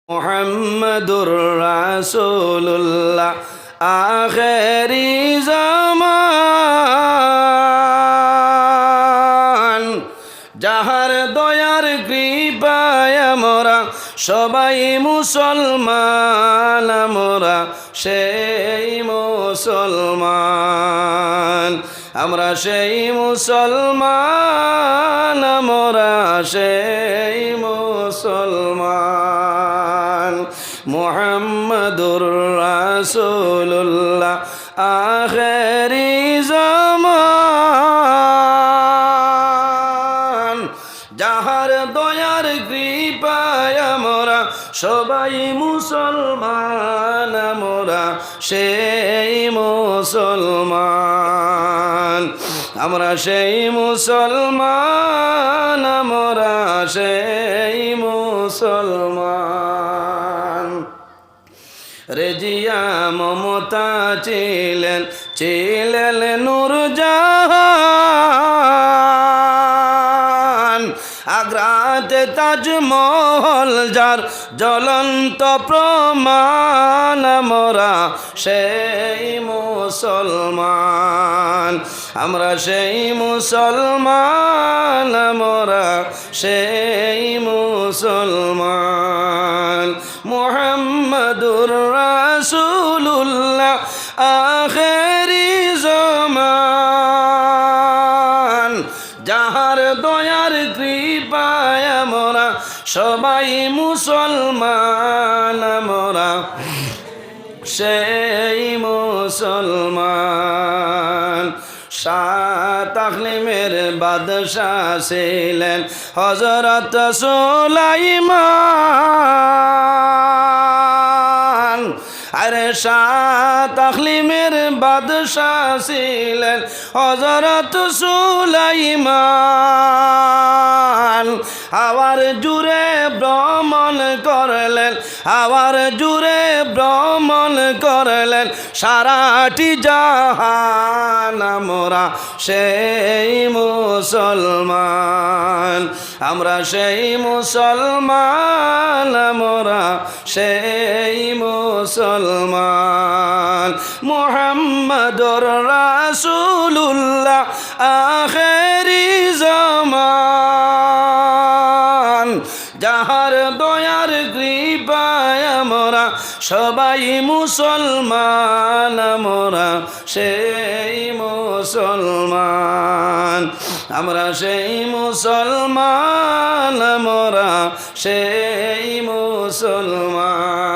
মুহাম্মাদুর রাসূলুল্লাহ আখেরি জামান, যাহার দয়ার কৃপায় আমরা সবাই মুসলমান, আমরা সেই মুসলমান, আমরা সেই মুসলমান, আমরা সেই মুসলমান। মুহাম্মাদুর রাসূলুল্লাহ আখেরি জামান, যাহার দয়ার কৃপায় আমরা সবাই মুসলমান, আমরা সেই মুসলমান, আমরা সেই মুসলমান, আমরা সেই মুসলমান। রেজিয়া মমতা ছিলেন, ছিলেন নূরজাহান, আগ্রাতে তাজমহল যার জ্বলন্ত প্রমাণ, আমরা সেই মুসলমান, আমরা সেই মুসলমান, আমরা সেই মুসলমান। মুহাম্মাদুর রাসূলুল্লাহ আখেরি জামান, যাহার দয়ার কৃপায় আমরা সবাই মুসলমান, আমরা সেই মুসলমান। সাত তাকলিমের বাদশাহ ছিলেন হযরত সুলাইমান, আরে সাত তাকলিমের বাদশাহ ছিলেন হযরত সুলাইমান। আবার জুড়ে ভ্রমণ করলেন, আবার জুড়ে ভ্রমণ করলেন সারাটি জাহান, আমরা সেই মুসলমান, আমরা সেই মুসলমান, আমরা সেই মুসলমান। মুহাম্মাদুর রাসূলুল্লাহ আখেরি জামান, যাহার দয়ার কৃপায় আমরা সবাই মুসলমান, আমরা সেই মুসলমান, আমরা সেই মুসলমান, আমরা সেই মুসলমান।